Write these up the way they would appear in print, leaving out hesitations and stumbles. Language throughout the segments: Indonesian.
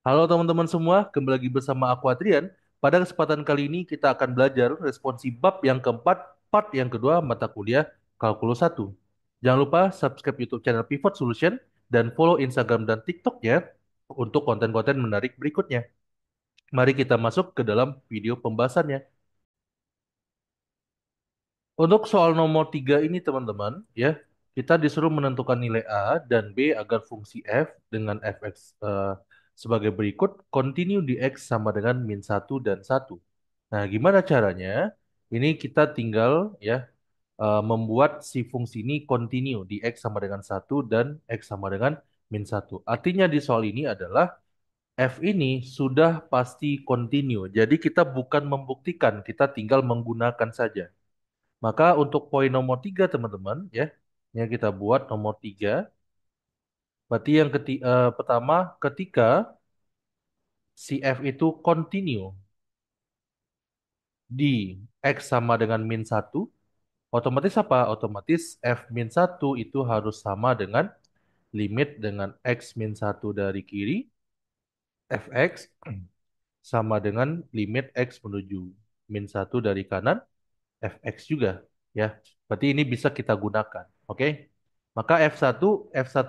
Halo teman-teman semua, kembali lagi bersama aku Adrian. Pada kesempatan kali ini kita akan belajar responsi bab yang keempat, part yang kedua mata kuliah Kalkulus 1. Jangan lupa subscribe YouTube channel Pivot Solution dan follow Instagram dan TikTok-nya untuk konten-konten menarik berikutnya. Mari kita masuk ke dalam video pembahasannya. Untuk soal nomor 3 ini teman-teman, ya, kita disuruh menentukan nilai A dan B agar fungsi f dengan fx sebagai berikut, continue di x sama dengan min satu dan satu. Nah, gimana caranya? Ini kita tinggal ya membuat si fungsi ini continue di x sama dengan satu dan x sama dengan min satu. Artinya di soal ini adalah f ini sudah pasti continue. Jadi kita bukan membuktikan, kita tinggal menggunakan saja. Maka untuk poin nomor 3 teman-teman ya, yang kita buat nomor 3, berarti yang pertama ketika si F itu continue di X sama dengan min satu, otomatis apa? Otomatis F min satu itu harus sama dengan limit dengan X min satu dari kiri, Fx sama dengan limit X menuju min satu dari kanan, Fx juga ya. Berarti ini bisa kita gunakan. Oke. Maka F1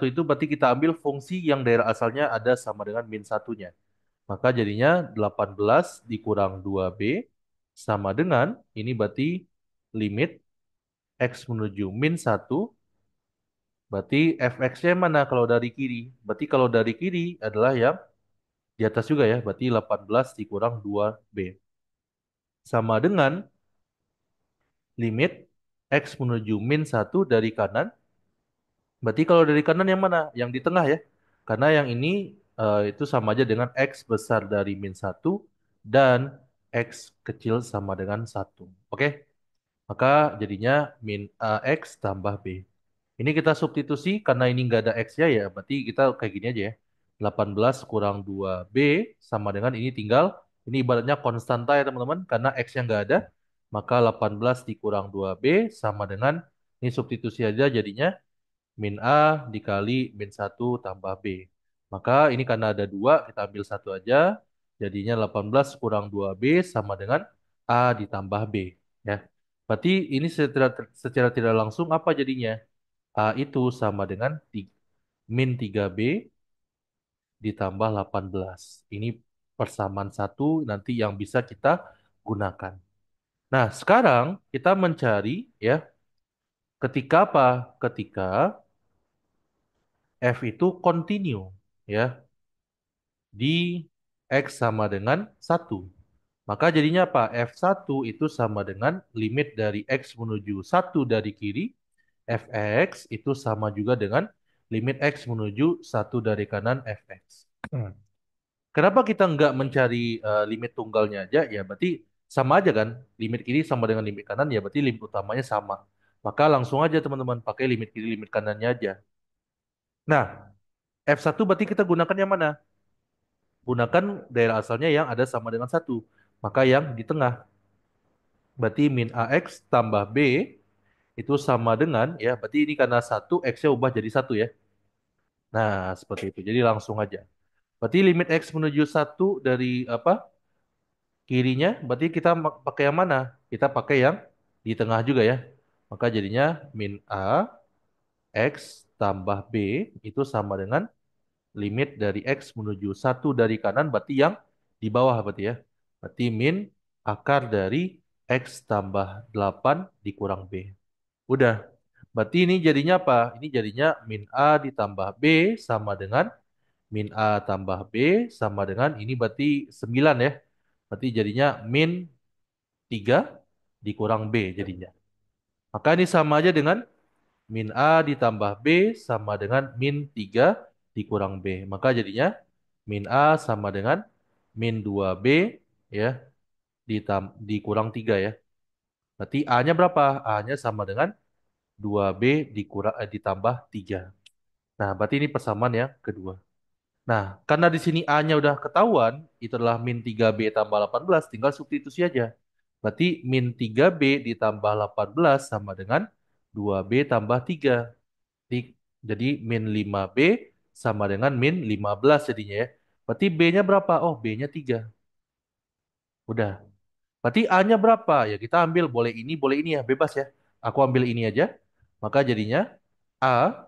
itu berarti kita ambil fungsi yang daerah asalnya ada sama dengan min satunya. Maka jadinya 18 dikurang 2B sama dengan ini berarti limit X menuju min satu, berarti Fx-nya mana kalau dari kiri? Berarti kalau dari kiri adalah yang di atas juga ya, berarti 18 dikurang 2B sama dengan limit X menuju min satu dari kanan. Berarti kalau dari kanan yang mana? Yang di tengah ya. Karena yang ini itu sama aja dengan X besar dari min satu dan X kecil sama dengan satu. Oke? Maka jadinya min AX tambah B. Ini kita substitusi karena ini nggak ada X-nya ya. Berarti kita kayak gini aja ya. 18 kurang 2B sama dengan ini tinggal. Ini ibaratnya konstanta ya teman-teman. Karena X-nya nggak ada. Maka 18 dikurang 2B sama dengan ini substitusi aja jadinya min A dikali min satu tambah B. Maka ini karena ada 2, kita ambil satu aja. Jadinya 18 kurang 2B sama dengan A ditambah B. Ya. Berarti ini secara tidak langsung apa jadinya? A itu sama dengan min 3B ditambah 18. Ini persamaan satu nanti yang bisa kita gunakan. Nah, sekarang kita mencari ya, ketika apa? Ketika F itu continue ya di X sama dengan satu. Maka jadinya apa? F1 itu sama dengan limit dari X menuju satu dari kiri. Fx itu sama juga dengan limit X menuju satu dari kanan Fx. Kenapa kita nggak mencari limit tunggalnya aja? Ya berarti sama aja kan. Limit kiri sama dengan limit kanan ya berarti limit utamanya sama. Maka langsung aja teman-teman pakai limit kiri limit kanannya aja. Nah, F1 berarti kita gunakan yang mana? Gunakan daerah asalnya yang ada sama dengan satu. Maka yang di tengah. Berarti min AX tambah B itu sama dengan, ya berarti ini karena satu, X-nya ubah jadi satu ya. Nah, seperti itu. Jadi langsung aja. Berarti limit X menuju satu dari apa? Kirinya, berarti kita pakai yang mana? Kita pakai yang di tengah juga ya. Maka jadinya min A, X tambah B itu sama dengan limit dari X menuju satu dari kanan berarti yang di bawah berarti ya. Berarti min akar dari X tambah 8 dikurang B. Udah. Berarti ini jadinya apa? Ini jadinya min A ditambah B sama dengan min A tambah B sama dengan ini berarti 9 ya. Berarti jadinya min 3 dikurang B jadinya. Maka ini sama aja dengan min A ditambah B sama dengan min 3 dikurang B. Maka jadinya min A sama dengan min 2B ya dikurang 3 ya. Berarti A-nya berapa? A-nya sama dengan 2B ditambah 3. Nah, berarti ini persamaan yang kedua. Nah, karena di sini A-nya udah ketahuan, itu adalah min 3B tambah 18, tinggal substitusi aja. Berarti min 3B ditambah 18 sama dengan 2B tambah 3. Jadi min 5B sama dengan min 15 jadinya ya. Berarti B-nya berapa? Oh, B-nya 3. Udah. Berarti A-nya berapa? Ya kita ambil boleh ini ya, bebas ya. Aku ambil ini aja. Maka jadinya A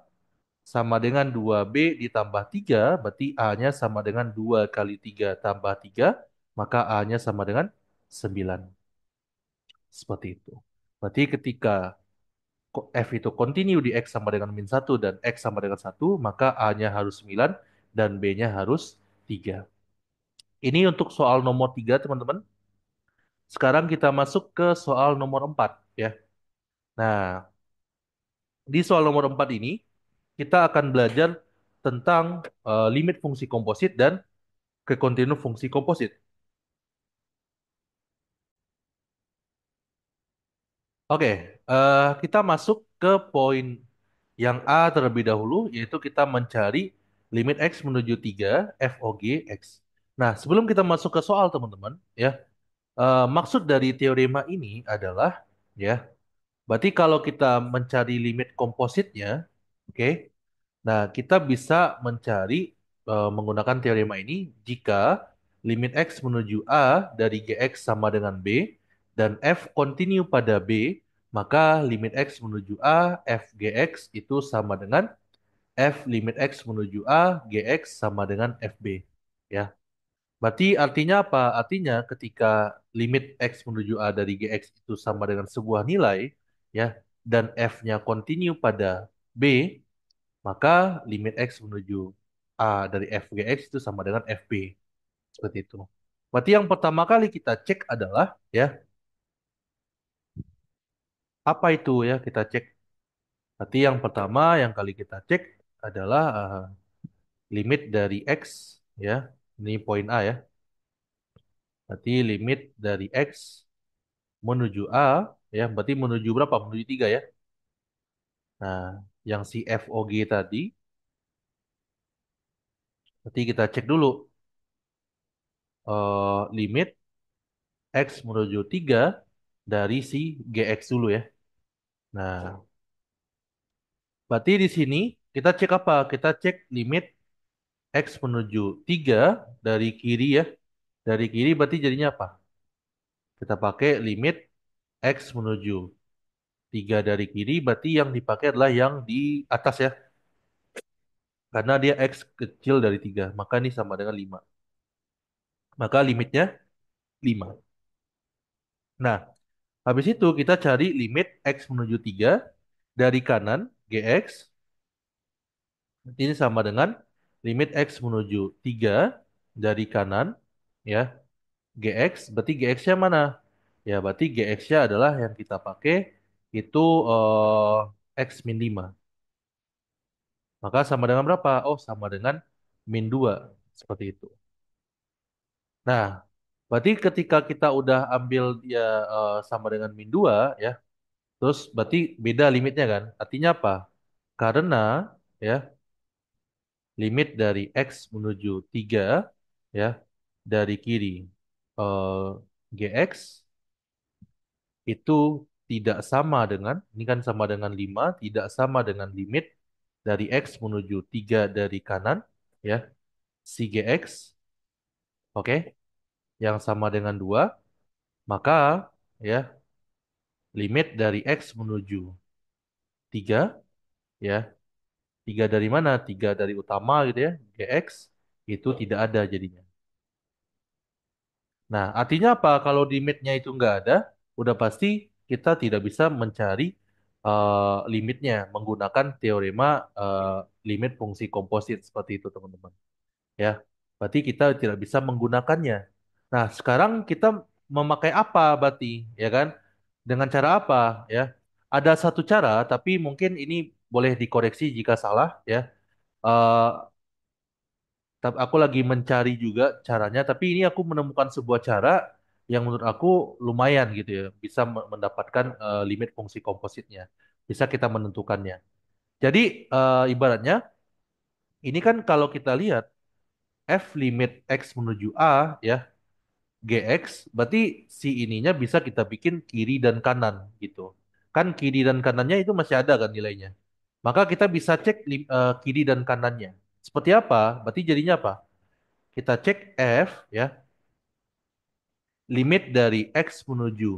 sama dengan 2B ditambah 3, berarti A-nya sama dengan 2 kali 3 tambah 3, maka A-nya sama dengan 9. Seperti itu. Berarti ketika F itu continue di X sama dengan min 1 dan X sama dengan 1, maka A-nya harus 9 dan B-nya harus 3. Ini untuk soal nomor 3, teman-teman. Sekarang kita masuk ke soal nomor 4, ya. Nah, di soal nomor 4 ini, kita akan belajar tentang limit fungsi komposit dan kekontinu fungsi komposit. Oke, kita masuk ke poin yang A terlebih dahulu, yaitu kita mencari limit X menuju 3 f o g X. Nah, sebelum kita masuk ke soal, teman-teman, ya, maksud dari teorema ini adalah, ya, berarti kalau kita mencari limit kompositnya, oke, nah, kita bisa mencari menggunakan teorema ini jika limit X menuju A dari Gx sama dengan B dan F continue pada B, maka limit X menuju A, F Gx itu sama dengan F limit X menuju A, Gx sama dengan FB. Ya, berarti artinya apa? Artinya ketika limit X menuju A dari Gx itu sama dengan sebuah nilai, ya, dan F-nya continue pada B, maka limit X menuju A dari FGX itu sama dengan FB. Seperti itu. Berarti yang pertama kali kita cek adalah, ya, apa itu ya kita cek. Berarti yang pertama yang kali kita cek adalah limit dari X, ya. Ini poin A ya. Berarti limit dari X menuju A, ya. Berarti menuju berapa? Menuju 3 ya. Nah, yang si FOG tadi, berarti kita cek dulu limit X menuju 3 dari si GX dulu ya. Nah, berarti di sini kita cek apa? Kita cek limit X menuju 3 dari kiri ya. Dari kiri berarti jadinya apa? Kita pakai limit X menuju 3 dari kiri, berarti yang dipakai adalah yang di atas ya. Karena dia X kecil dari 3, maka ini sama dengan 5. Maka limitnya 5. Nah, habis itu kita cari limit X menuju 3 dari kanan GX. Ini sama dengan limit X menuju 3 dari kanan ya GX, berarti GX-nya mana? Ya, berarti GX-nya adalah yang kita pakai itu X min 5. Maka sama dengan berapa? Oh, sama dengan min 2. Seperti itu. Nah, berarti ketika kita udah ambil dia sama dengan min 2 ya, terus berarti beda limitnya kan? Artinya apa? Karena ya limit dari X menuju 3 ya dari kiri eh, GX itu tidak sama dengan, ini kan sama dengan 5, tidak sama dengan limit dari X menuju 3 dari kanan, ya, si GX, oke, yang sama dengan 2, maka, ya, limit dari X menuju 3, ya, 3 dari mana? 3 dari utama gitu ya, GX, itu tidak ada jadinya. Nah, artinya apa? Kalau limitnya itu nggak ada, udah pasti kita tidak bisa mencari limitnya menggunakan teorema eh, limit fungsi komposit seperti itu, teman-teman. Ya, berarti kita tidak bisa menggunakannya. Nah, sekarang kita memakai apa, berarti, ya kan? Dengan cara apa? Ya, ada satu cara, tapi mungkin ini boleh dikoreksi jika salah, ya. Eh, aku lagi mencari juga caranya, tapi ini aku menemukan sebuah cara yang menurut aku lumayan gitu ya, bisa mendapatkan limit fungsi kompositnya. Bisa kita menentukannya. Jadi ibaratnya ini kan kalau kita lihat F limit X menuju A ya, GX, berarti si ininya bisa kita bikin kiri dan kanan gitu. Kan kiri dan kanannya itu masih ada kan nilainya. Maka kita bisa cek kiri dan kanannya. Seperti apa? Berarti jadinya apa? kita cek F ya, limit dari X menuju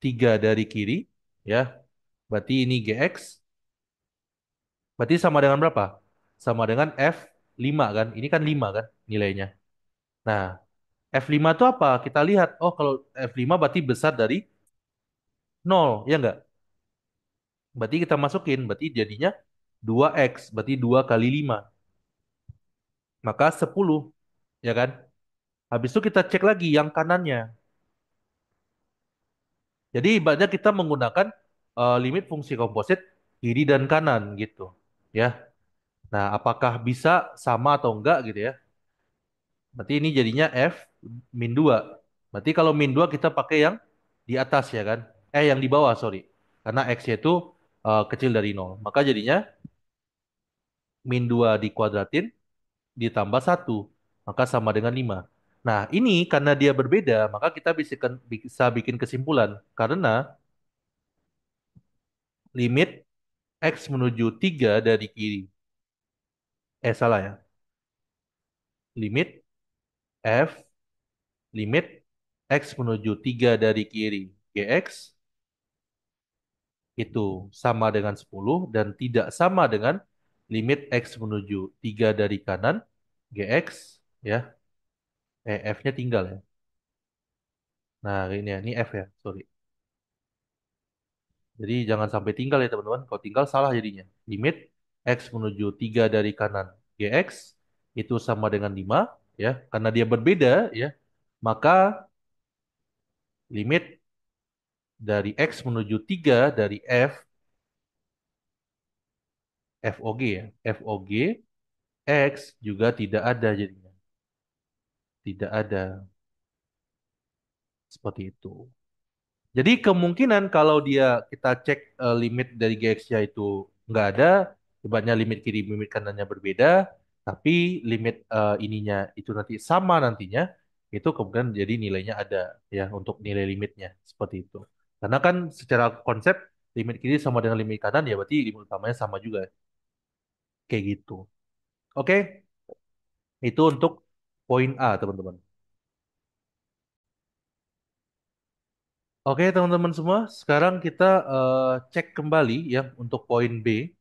3 dari kiri ya. Berarti ini GX, berarti sama dengan berapa? Sama dengan F5 kan? Ini kan 5 kan nilainya. Nah, F5 itu apa? Kita lihat, oh kalau F5 berarti besar dari nol, ya enggak? Berarti kita masukin, berarti jadinya 2X, berarti 2 kali 5, maka 10, ya kan? Habis itu kita cek lagi yang kanannya. Jadi ibaratnya kita menggunakan limit fungsi komposit kiri dan kanan gitu, ya. Nah, apakah bisa sama atau enggak gitu ya? Berarti ini jadinya F min 2. Berarti kalau min 2 kita pakai yang di atas ya kan? Yang di bawah, sorry. Karena X-nya itu kecil dari nol. Maka jadinya min 2 dikuadratin ditambah satu, maka sama dengan 5. Nah, ini karena dia berbeda, maka kita bisa bikin kesimpulan. Karena limit X menuju 3 dari kiri. Salah ya. Limit F, limit X menuju 3 dari kiri. GX itu sama dengan 10 dan tidak sama dengan limit X menuju 3 dari kanan. GX ya. F-nya tinggal ya. Nah, ini F ya, sorry. Jadi jangan sampai tinggal ya teman-teman. Kalau tinggal salah jadinya. Limit X menuju 3 dari kanan GX itu sama dengan 5 ya. Karena dia berbeda ya. Maka limit dari X menuju 3 dari FOG ya. FOG X juga tidak ada jadinya. Tidak ada seperti itu. Jadi kemungkinan kalau dia kita cek limit dari GX-nya itu nggak ada, ibaratnya limit kiri limit kanannya berbeda, tapi limit ininya itu nanti sama nantinya, itu kemudian jadi nilainya ada ya untuk nilai limitnya seperti itu. Karena kan secara konsep limit kiri sama dengan limit kanan ya berarti limit utamanya sama juga kayak gitu. Oke, itu untuk poin A teman-teman. Oke teman-teman semua, sekarang kita cek kembali ya untuk poin B.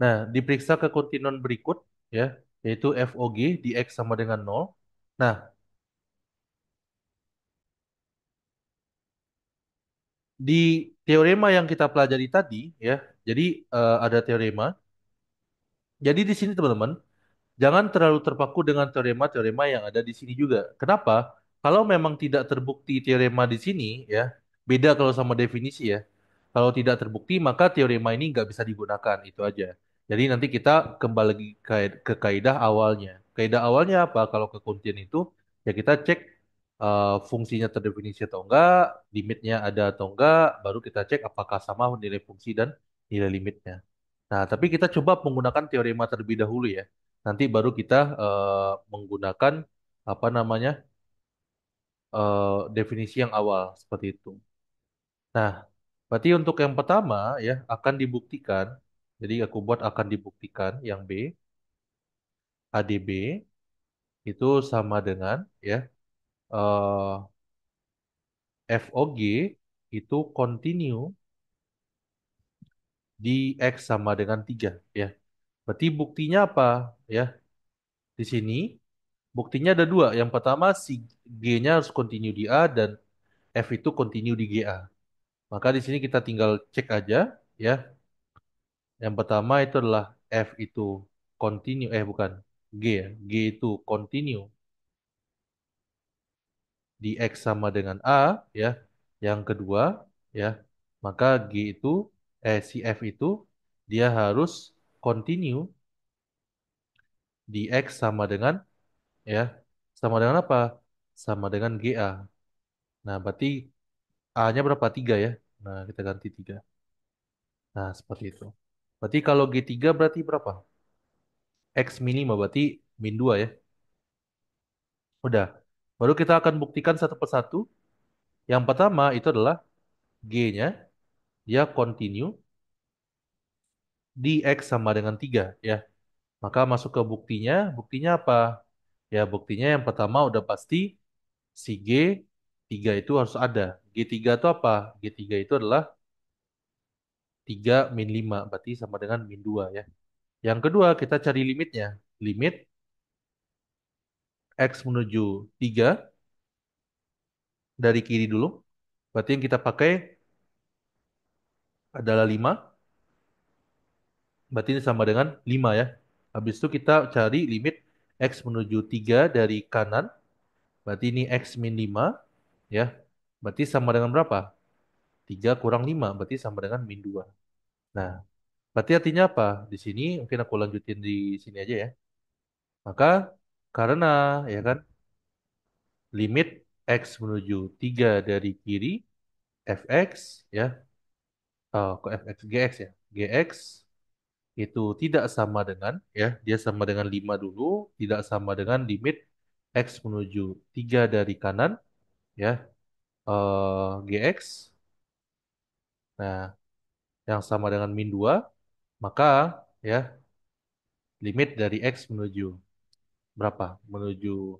Nah, diperiksa kekontinuan berikut ya, yaitu FOG di X sama dengan nol. Nah, di teorema yang kita pelajari tadi ya, jadi ada teorema. Jadi di sini teman-teman, jangan terlalu terpaku dengan teorema-teorema yang ada di sini juga. Kenapa? Kalau memang tidak terbukti teorema di sini ya, beda kalau sama definisi ya. Kalau tidak terbukti maka teorema ini nggak bisa digunakan, itu aja. Jadi nanti kita kembali lagi ke kaidah awalnya. Kaidah awalnya apa? Kalau ke kuncian itu ya kita cek fungsinya terdefinisi atau enggak, limitnya ada atau enggak, baru kita cek apakah sama nilai fungsi dan nilai limitnya. Nah, tapi kita coba menggunakan teorema terlebih dahulu ya. Nanti baru kita menggunakan apa namanya definisi yang awal seperti itu. Nah, berarti untuk yang pertama ya akan dibuktikan. Jadi aku buat akan dibuktikan yang B, ADB itu sama dengan ya eh, FOG itu continue di X sama dengan 3 ya. Berarti buktinya apa ya? Di sini buktinya ada dua. Yang pertama si G-nya harus continue di A dan F itu continue di GA. Maka di sini kita tinggal cek aja ya. Yang pertama itu adalah F itu continue bukan G ya. G itu continue di X sama dengan A ya. Yang kedua ya, maka G itu si F itu dia harus continue di X sama dengan ya. Sama dengan apa? Sama dengan GA. Nah, berarti A-nya berapa? 3 ya. Nah, kita ganti 3. Nah, seperti itu. Berarti kalau G3 berarti berapa? X minimal berarti min 2 ya. Udah. Baru kita akan buktikan satu persatu. Yang pertama itu adalah G-nya. Dia continue di X sama dengan 3 ya. Maka masuk ke buktinya. Buktinya apa? Ya, buktinya yang pertama udah pasti si G3 itu harus ada. G3 itu apa? G3 itu adalah 3 min 5, berarti sama dengan min 2 ya. Yang kedua, kita cari limitnya. Limit X menuju 3 dari kiri dulu. Berarti yang kita pakai adalah 5. Berarti ini sama dengan 5 ya. Habis itu kita cari limit X menuju 3 dari kanan. Berarti ini X min 5 ya. Berarti sama dengan berapa? 3 kurang 5 berarti sama dengan min 2. Nah, berarti artinya apa? Di sini mungkin aku lanjutin di sini aja ya. Maka karena ya kan limit X menuju 3 dari kiri fx ya. Oh, kok fx gx ya. Gx itu tidak sama dengan ya, dia sama dengan 5 dulu, tidak sama dengan limit X menuju 3 dari kanan ya, Gx. Nah, yang sama dengan min 2, maka ya limit dari X menuju berapa? Menuju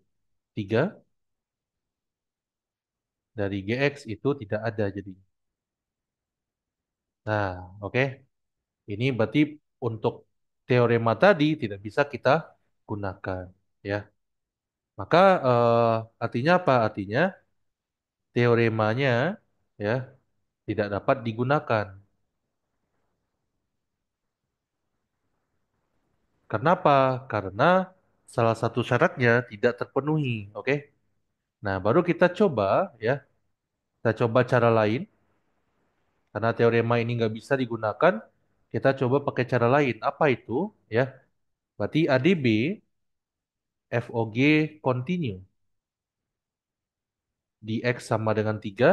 3 dari Gx itu tidak ada jadi. Nah, oke. Ini berarti untuk teorema tadi tidak bisa kita gunakan ya. Maka artinya apa? Artinya teoremanya ya tidak dapat digunakan. Kenapa? Karena salah satu syaratnya tidak terpenuhi. Oke. Nah, baru kita coba ya. Kita coba cara lain. Karena teorema ini nggak bisa digunakan, kita coba pakai cara lain. Apa itu? Ya, berarti ADB FOG continue di X sama dengan 3,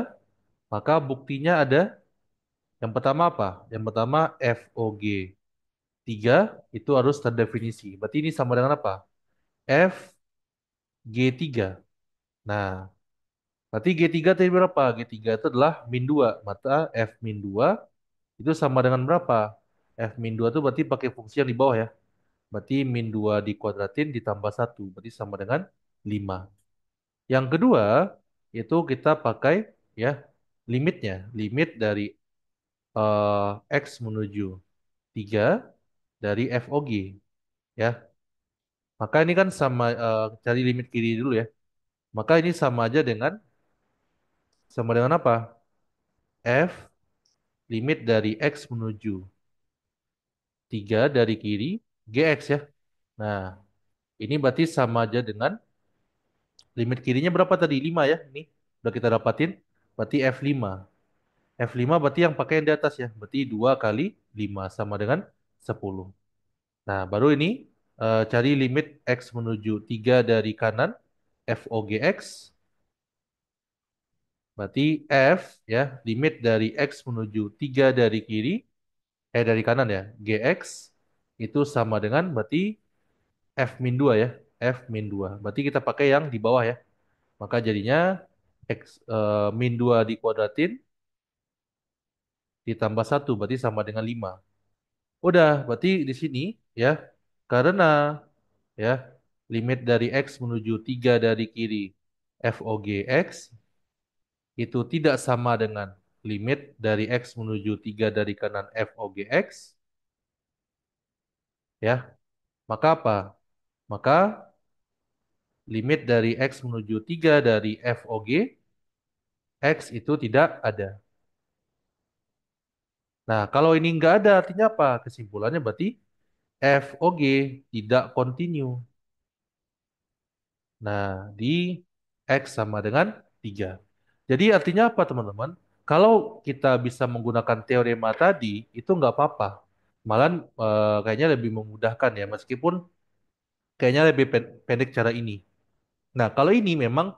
maka buktinya ada yang pertama apa? Yang pertama FOG 3 itu harus terdefinisi. Berarti ini sama dengan apa? FG3. Nah, berarti G3 tadi berapa? G3 itu adalah min 2. Maka F min 2 itu sama dengan berapa? F min 2 itu berarti pakai fungsi yang di bawah ya. Berarti min 2 dikuadratin ditambah satu. Berarti sama dengan 5. Yang kedua, itu kita pakai ya limitnya. Limit dari X menuju 3 dari FOG. Ya. Maka ini kan sama, cari limit kiri dulu ya. Maka ini sama dengan apa? F limit dari X menuju 3 dari kiri GX ya. Nah, ini berarti sama aja dengan limit kirinya berapa tadi? 5 ya. Ini udah kita dapatin. Berarti F5. F5 berarti yang pakai yang di atas ya. Berarti 2 kali 5 sama dengan 10. Nah, baru ini cari limit X menuju 3 dari kanan FOGX. Berarti F ya, limit dari X menuju 3 dari kiri, dari kanan ya, GX itu sama dengan berarti F min 2 ya, F min 2. Berarti kita pakai yang di bawah ya. Maka jadinya X min 2 dikuadratin ditambah satu berarti sama dengan 5. Udah, berarti di sini ya, karena ya limit dari X menuju 3 dari kiri FOGX itu tidak sama dengan limit dari X menuju 3 dari kanan FOGX, ya, maka apa? Maka limit dari X menuju 3 dari FOG, X itu tidak ada. Nah, kalau ini nggak ada, artinya apa? Kesimpulannya berarti FOG tidak continue. Nah, di X sama dengan 3. Jadi artinya apa teman-teman? Kalau kita bisa menggunakan teorema tadi, itu nggak apa-apa. Malah kayaknya lebih memudahkan ya, meskipun kayaknya lebih pendek cara ini. Nah, kalau ini memang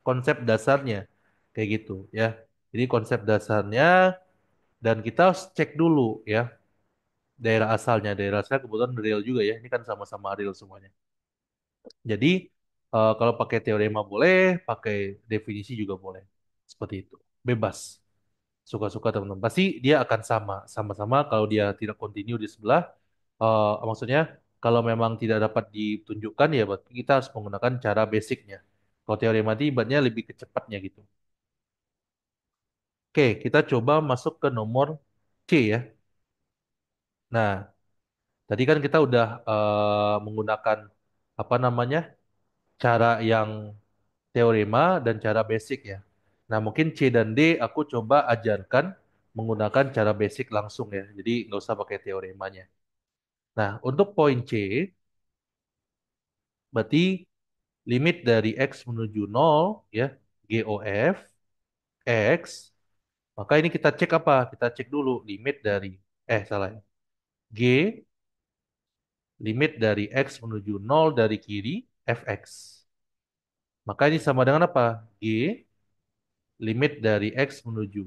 konsep dasarnya kayak gitu ya. Jadi konsep dasarnya dan kita harus cek dulu ya daerah asalnya. Daerah asalnya kebetulan real juga ya. Ini kan sama-sama real semuanya. Jadi kalau pakai teorema boleh, pakai definisi juga boleh. Seperti itu. Bebas. Suka-suka teman-teman. Pasti dia akan sama. Sama-sama kalau dia tidak continue di sebelah. Maksudnya Kalau memang tidak dapat ditunjukkan ya berarti kita harus menggunakan cara basicnya. Kalau teorema itu ibaratnya lebih kecepatnya gitu. Oke, kita coba masuk ke nomor C ya. Nah, tadi kan kita udah menggunakan apa namanya cara yang teorema dan cara basic ya. Nah, mungkin C dan D aku coba ajarkan menggunakan cara basic langsung ya. Jadi nggak usah pakai teoremanya. Nah, untuk poin C, berarti limit dari X menuju nol ya, GOF, X, maka ini kita cek apa? Kita cek dulu limit dari, salah ya. G, limit dari X menuju nol dari kiri, Fx. Maka ini sama dengan apa? G, limit dari X menuju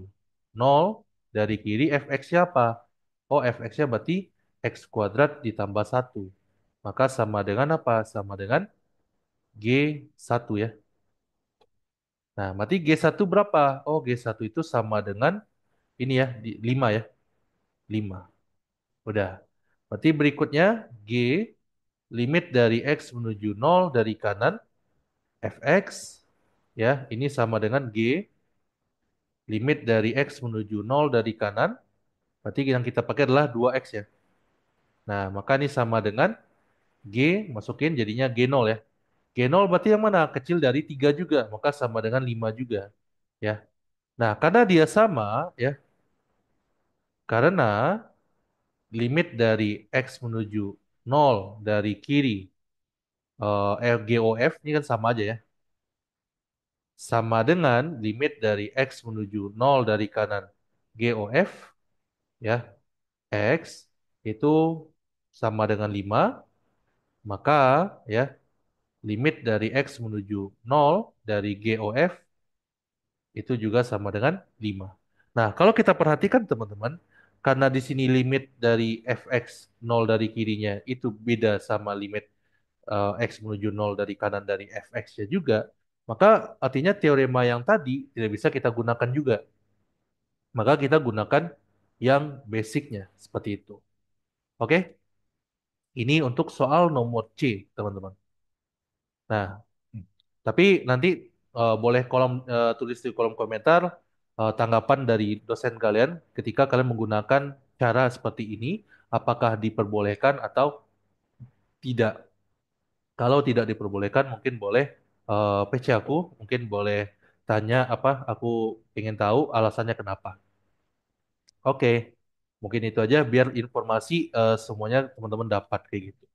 nol dari kiri, Fx-nya apa? Oh, Fx-nya berarti X kuadrat ditambah satu. Maka sama dengan apa? Sama dengan G1 ya. Nah, berarti G1 berapa? Oh, G1 itu sama dengan ini ya, 5 ya. 5. Udah. Berarti berikutnya G limit dari X menuju nol dari kanan Fx ya, ini sama dengan G limit dari X menuju nol dari kanan. Berarti yang kita pakai adalah 2X ya. Nah, maka ini sama dengan G masukin jadinya G0 ya. G0 berarti yang mana? Kecil dari 3 juga, maka sama dengan 5 juga ya. Nah, karena dia sama ya, karena limit dari X menuju nol dari kiri GOF ini kan sama aja ya. Sama dengan limit dari X menuju nol dari kanan GOF ya. X itu sama dengan 5, maka ya limit dari X menuju nol dari GOF itu juga sama dengan 5. Nah, kalau kita perhatikan teman-teman, karena di sini limit dari fx nol dari kirinya itu beda sama limit x menuju nol dari kanan dari fx-nya juga, maka artinya teorema yang tadi tidak bisa kita gunakan juga. Maka kita gunakan yang basicnya seperti itu. Oke? Ini untuk soal nomor C, teman-teman. Nah, tapi nanti boleh tulis di kolom komentar tanggapan dari dosen kalian ketika kalian menggunakan cara seperti ini, apakah diperbolehkan atau tidak. Kalau tidak diperbolehkan, mungkin boleh PC aku, mungkin boleh tanya apa, aku ingin tahu alasannya kenapa. Oke, mungkin itu aja biar informasi semuanya teman-teman dapat kayak gitu.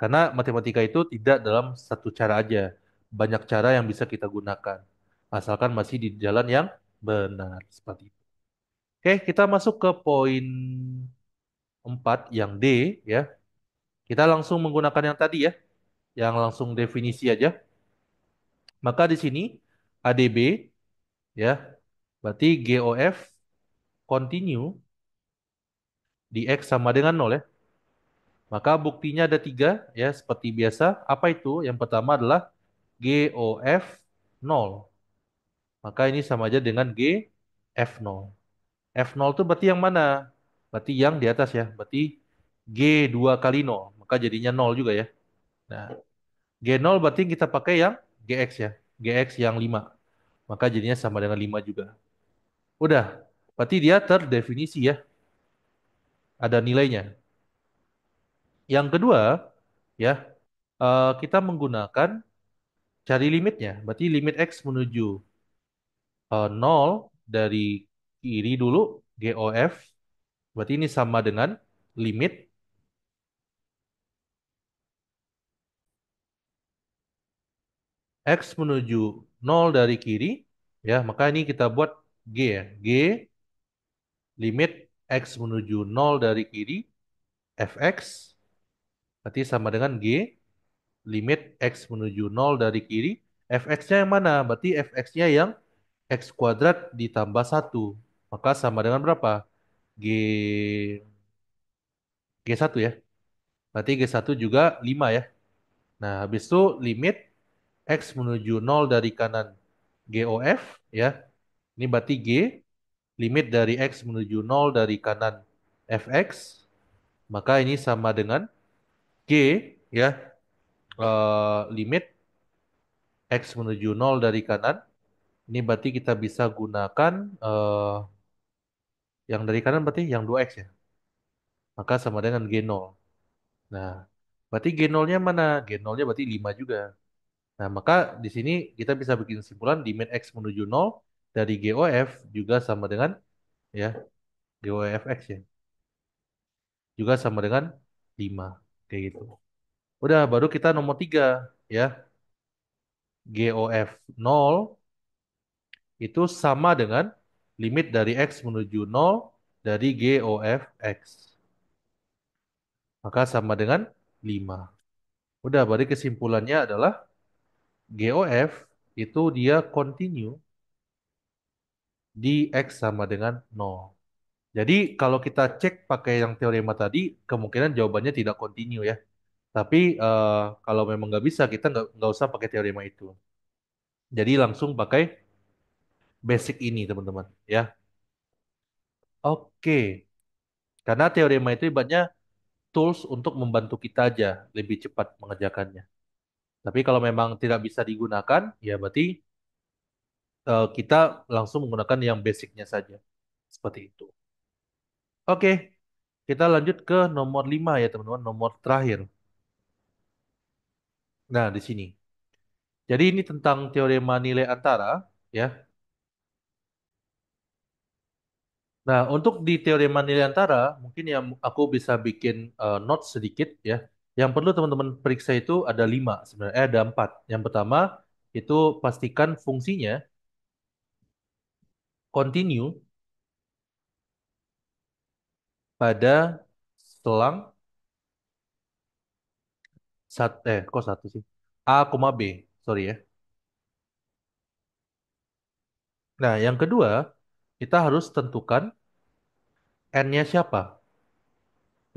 Karena matematika itu tidak dalam satu cara aja, banyak cara yang bisa kita gunakan. Asalkan masih di jalan yang benar seperti itu. Oke, kita masuk ke poin 4 yang D ya. Kita langsung menggunakan yang tadi ya, yang langsung definisi aja. Maka di sini ADB ya, berarti GOF continue di X sama dengan nol ya. Maka buktinya ada 3 ya seperti biasa. Apa itu? Yang pertama adalah GOF 0. Maka ini sama aja dengan GF0. F0 itu berarti yang mana? Berarti yang di atas ya. Berarti G2 kali nol. Maka jadinya nol juga ya. Nah, G0 berarti kita pakai yang GX ya. GX yang 5. Maka jadinya sama dengan 5 juga. Udah. Berarti dia terdefinisi ya. Ada nilainya. Yang kedua, ya, kita menggunakan cari limitnya. Berarti limit X menuju 0 dari kiri dulu, GOF. Berarti ini sama dengan limit X menuju 0 dari kiri. Ya, maka ini kita buat G ya. G limit X menuju 0 dari kiri, Fx. Berarti sama dengan G limit X menuju 0 dari kiri. Fx-nya yang mana? Berarti Fx-nya yang X kuadrat ditambah satu. Maka sama dengan berapa? G G1 ya. Berarti G1 juga 5 ya. Nah, habis itu limit X menuju 0 dari kanan GOF ya. Ini berarti G limit dari X menuju 0 dari kanan Fx. Maka ini sama dengan G ya, limit X menuju nol dari kanan. Ini berarti kita bisa gunakan yang dari kanan berarti yang 2X ya. Maka sama dengan G0. Nah, berarti G0-nya mana? G0-nya berarti 5 juga. Nah, maka di sini kita bisa bikin kesimpulan limit X menuju nol dari GOF juga sama dengan ya GOF X ya. Juga sama dengan 5. Kayak gitu. Udah, baru kita nomor 3 ya. GOF nol itu sama dengan limit dari X menuju nol dari GOF X. Maka sama dengan 5. Udah, berarti kesimpulannya adalah GOF itu dia continue di X sama dengan nol. Jadi kalau kita cek pakai yang teorema tadi, kemungkinan jawabannya tidak continue ya. Tapi kalau memang nggak bisa, kita nggak usah pakai teorema itu. Jadi langsung pakai basic ini teman-teman ya. Oke, karena teorema itu ibaratnya tools untuk membantu kita aja lebih cepat mengerjakannya. Tapi kalau memang tidak bisa digunakan, ya berarti kita langsung menggunakan yang basicnya saja. Seperti itu. Oke, kita lanjut ke nomor 5 ya teman-teman, nomor terakhir. Nah, di sini. Jadi ini tentang teorema nilai antara, ya. Nah, untuk di teorema nilai antara, mungkin yang aku bisa bikin note sedikit, ya. Yang perlu teman-teman periksa itu ada 5 sebenarnya, ada 4. Yang pertama, itu pastikan fungsinya continue pada selang kok satu sih? A, B, sorry ya. Nah, yang kedua, kita harus tentukan N-nya siapa.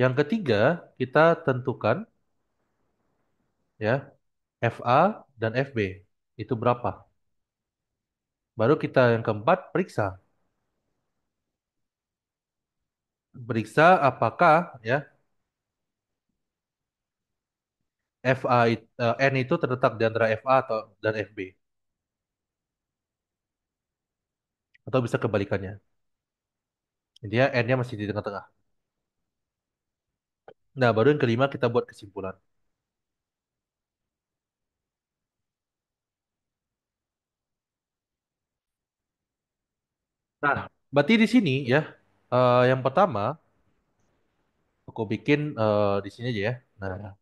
Yang ketiga, kita tentukan ya FA dan FB. Itu berapa? Baru kita yang keempat periksa. Periksa apakah ya N itu terletak di antara FA atau dan FB atau bisa kebalikannya. Intinya N-nya masih di tengah-tengah. Nah, baru yang kelima kita buat kesimpulan. Nah, berarti di sini ya yang pertama aku bikin di sini aja ya. Nah,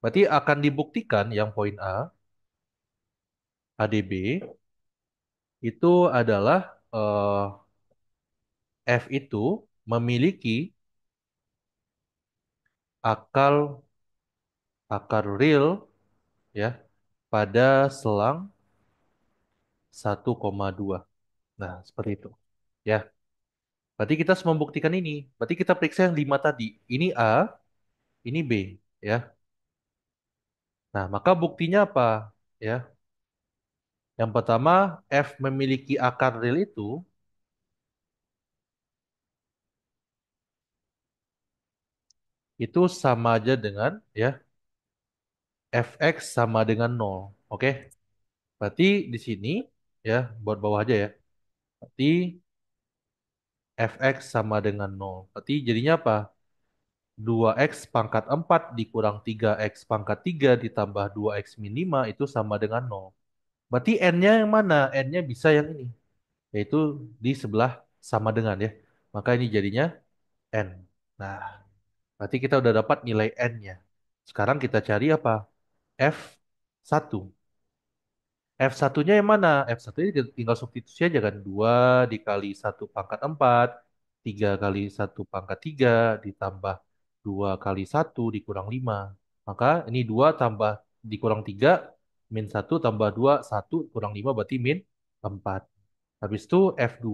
berarti akan dibuktikan yang poin A, ADB itu adalah F itu memiliki akal akar real ya pada selang 1,2. Nah, seperti itu. Ya, berarti kita harus membuktikan ini. Berarti kita periksa yang 5 tadi. Ini A, ini B, ya. Nah, maka buktinya apa? Ya. Yang pertama, F memiliki akar real itu sama aja dengan ya fx sama dengan nol. Oke? Berarti di sini ya buat bawah aja ya. Berarti fx sama dengan nol. Berarti jadinya apa? 2x pangkat 4 dikurang 3x pangkat 3 ditambah 2x min 5 itu sama dengan nol. Berarti n-nya yang mana? N-nya bisa yang ini. Yaitu di sebelah sama dengan ya. Maka ini jadinya n. Nah, berarti kita udah dapat nilai n-nya. Sekarang kita cari apa? F1. F1-nya yang mana? F1-nya tinggal substitusi aja kan. 2 dikali 1 pangkat 4, 3 kali 1 pangkat 3, ditambah 2 kali 1 dikurang 5. Maka ini 2 tambah dikurang 3, min 1 tambah 2, 1 kurang 5 berarti min 4. Habis itu F2,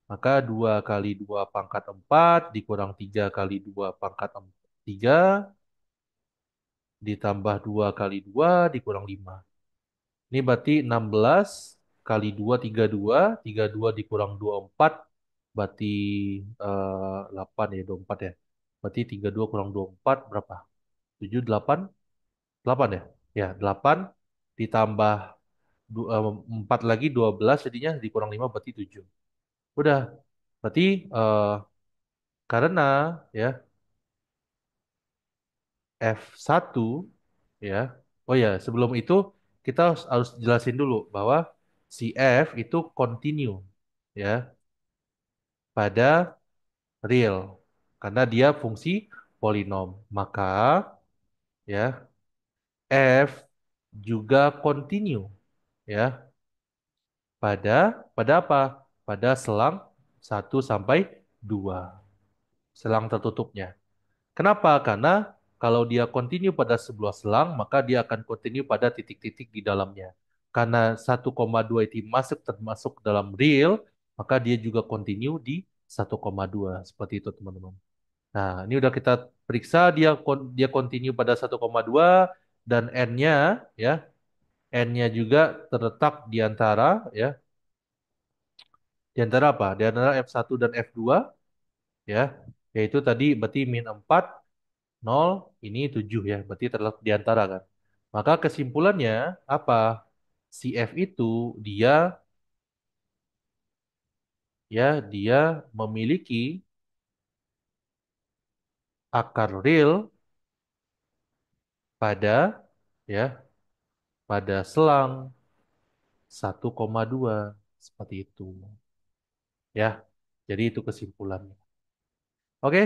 maka 2 kali 2 pangkat 4 dikurang 3 kali 2 pangkat 3, ditambah 2 kali 2 dikurang 5. Ini berarti 16 kali 2 32 dikurang 24, berarti 8 ya, 24 ya. Berarti 32 kurang 24 berapa? 7 8 8 ya? Ya, 8 ditambah 4 lagi 12 jadinya dikurang 5 berarti 7. Udah. Berarti eh, karena ya F1 ya. Oh ya, sebelum itu kita harus jelasin dulu bahwa si F itu continue ya pada real karena dia fungsi polinom. Maka ya F juga continue ya pada apa? Pada selang 1 sampai 2 selang tertutupnya. Kenapa? Karena kalau dia continue pada sebuah selang, maka dia akan continue pada titik-titik di dalamnya. Karena 1,2 itu masuk termasuk dalam real, maka dia juga continue di 1,2. Seperti itu, teman-teman. Nah, ini udah kita periksa dia continue pada 1,2 dan n-nya ya, n-nya juga terletak di antara ya, di antara apa? Di antara F1 dan F2 ya, yaitu tadi berarti min 4 0, ini 7 ya, berarti terletak di antara kan. Maka kesimpulannya apa? Si F itu dia dia memiliki akar real pada ya pada selang 1,2 seperti itu. Ya. Jadi itu kesimpulannya. Oke,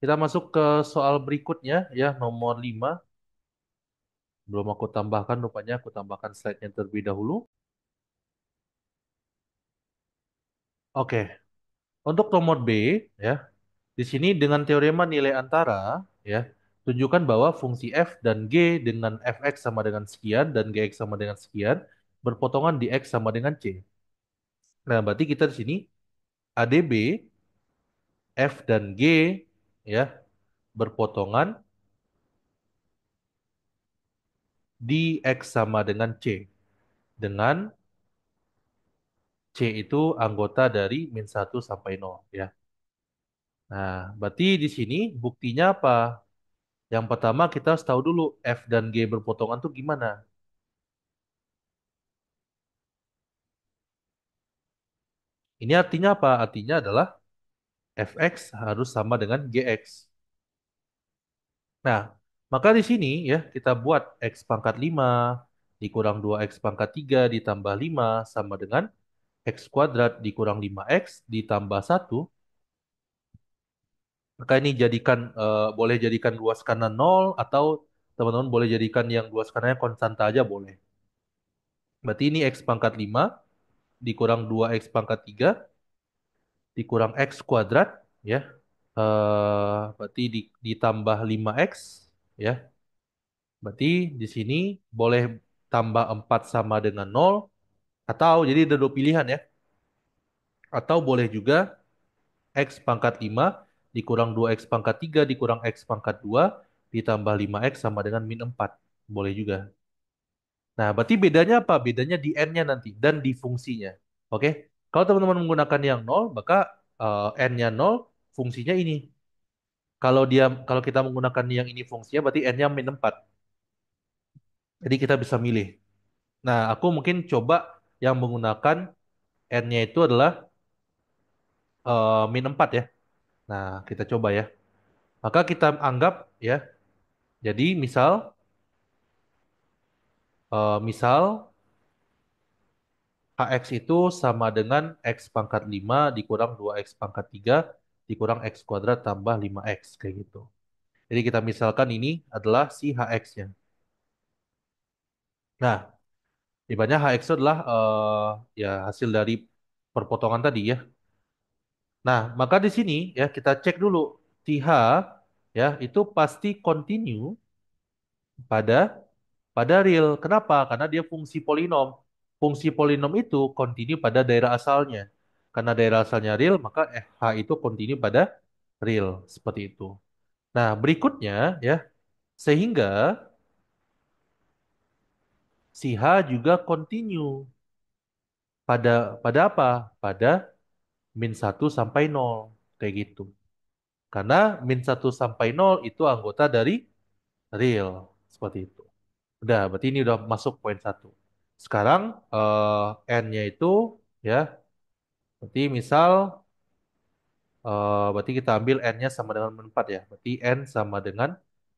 kita masuk ke soal berikutnya ya nomor 5. Belum aku tambahkan rupanya aku tambahkan slide-nya terlebih dahulu. Oke, untuk nomor B ya. Di sini dengan teorema nilai antara, ya, tunjukkan bahwa fungsi f dan g dengan fx sama dengan sekian dan gx sama dengan sekian berpotongan di x sama dengan c. Nah, berarti kita di sini ADB, f dan g ya berpotongan di x sama dengan c. Dengan c itu anggota dari -1 sampai 0 ya. Nah, berarti di sini buktinya apa? Yang pertama kita harus tahu dulu f dan g berpotongan tuh gimana. Ini artinya apa? Artinya adalah fx harus sama dengan gx. Nah, maka di sini ya kita buat x pangkat 5 dikurang 2x pangkat 3 ditambah 5 sama dengan x kuadrat dikurang 5x ditambah 1. Maka ini boleh jadikan luas kanan 0 atau teman-teman boleh jadikan yang luas kanannya konstanta aja boleh. Berarti ini x pangkat 5 dikurang 2x pangkat 3 dikurang x kuadrat ya. Berarti ditambah 5x ya. Berarti di sini boleh tambah 4 sama dengan 0 atau jadi ada dua pilihan ya. Atau boleh juga x pangkat 5 dikurang 2x pangkat 3 dikurang x pangkat 2 ditambah 5x sama dengan min 4. Boleh juga. Nah, berarti bedanya apa? Bedanya di n-nya nanti dan di fungsinya. Oke? Kalau teman-teman menggunakan yang 0, maka n-nya 0, fungsinya ini. Kalau kita menggunakan yang ini fungsinya berarti n-nya min 4. Jadi kita bisa milih. Nah, aku mungkin coba yang menggunakan n-nya itu adalah min 4 ya. Nah, kita coba ya. Maka kita anggap ya. Jadi misal hx itu sama dengan x pangkat 5 dikurang 2x pangkat 3 dikurang x kuadrat tambah 5x kayak gitu. Jadi kita misalkan ini adalah si hx-nya. Nah, di mana hx itu adalah ya hasil dari perpotongan tadi ya. Nah, maka di sini ya kita cek dulu si H ya itu pasti continue pada pada real. Kenapa? Karena dia fungsi polinom. Fungsi polinom itu continue pada daerah asalnya. Karena daerah asalnya real, maka H itu continue pada real seperti itu. Nah, berikutnya ya, sehingga si H juga continue pada pada apa? Pada min 1 sampai 0 kayak gitu. Karena min 1 sampai 0 itu anggota dari real. Seperti itu. Udah, berarti ini udah masuk poin satu. Sekarang n-nya itu ya, berarti misal berarti kita ambil n-nya sama dengan min 4 ya. Berarti n sama dengan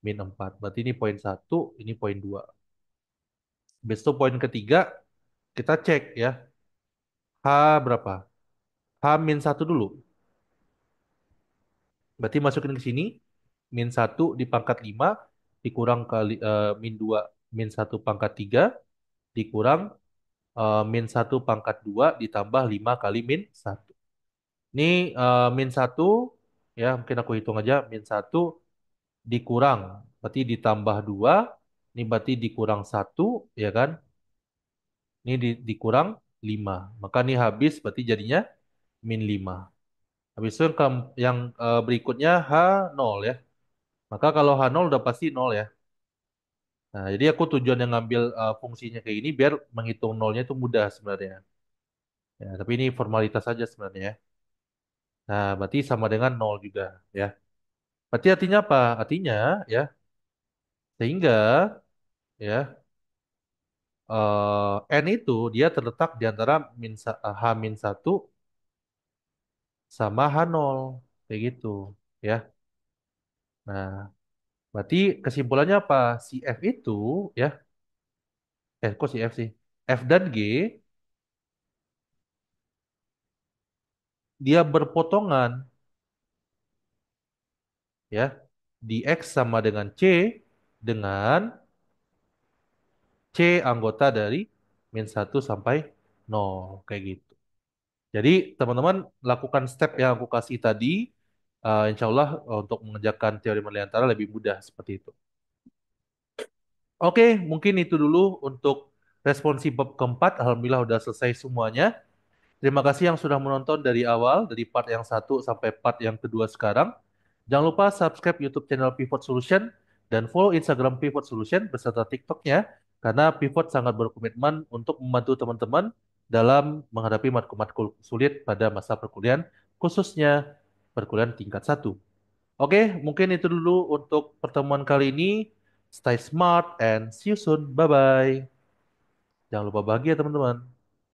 min 4. Berarti ini poin satu, ini poin 2. Habis itu poin ketiga, kita cek ya. H berapa? H-1 dulu. Berarti masukin ke sini. -1 dipangkat 5 dikurang kali -2 -1 pangkat 3 dikurang -1 pangkat 2 ditambah 5 kali -1. Ini -1 ya mungkin aku hitung aja -1 dikurang berarti ditambah 2 ini berarti dikurang 1 ya kan. Ini dikurang 5. Maka ini habis berarti jadinya -5. Habis itu yang berikutnya H0 ya. Maka kalau H0 udah pasti 0 ya. Nah, jadi aku tujuan yang ngambil fungsinya kayak ini biar menghitung nolnya itu mudah sebenarnya. Ya, tapi ini formalitas saja sebenarnya ya. Nah, berarti sama dengan 0 juga ya. Berarti artinya apa? Artinya ya, sehingga ya N itu dia terletak di antara H-1 sama H0 kayak gitu ya. Nah, berarti kesimpulannya apa? Si F itu ya, kok si F sih? F dan G dia berpotongan ya di X sama dengan C dengan C anggota dari -1 sampai 0 kayak gitu. Jadi teman-teman lakukan step yang aku kasih tadi, insya Allah untuk mengerjakan teori Marliantara lebih mudah seperti itu. Oke, mungkin itu dulu untuk responsi bab keempat. Alhamdulillah udah selesai semuanya. Terima kasih yang sudah menonton dari awal, dari part yang satu sampai part yang kedua sekarang. Jangan lupa subscribe YouTube channel Pivot Solution dan follow Instagram Pivot Solution beserta TikToknya, karena Pivot sangat berkomitmen untuk membantu teman-teman dalam menghadapi matkul-matkul sulit pada masa perkuliahan, khususnya perkuliahan tingkat satu. Oke, mungkin itu dulu untuk pertemuan kali ini. Stay smart and see you soon. Bye-bye. Jangan lupa bahagia teman-teman.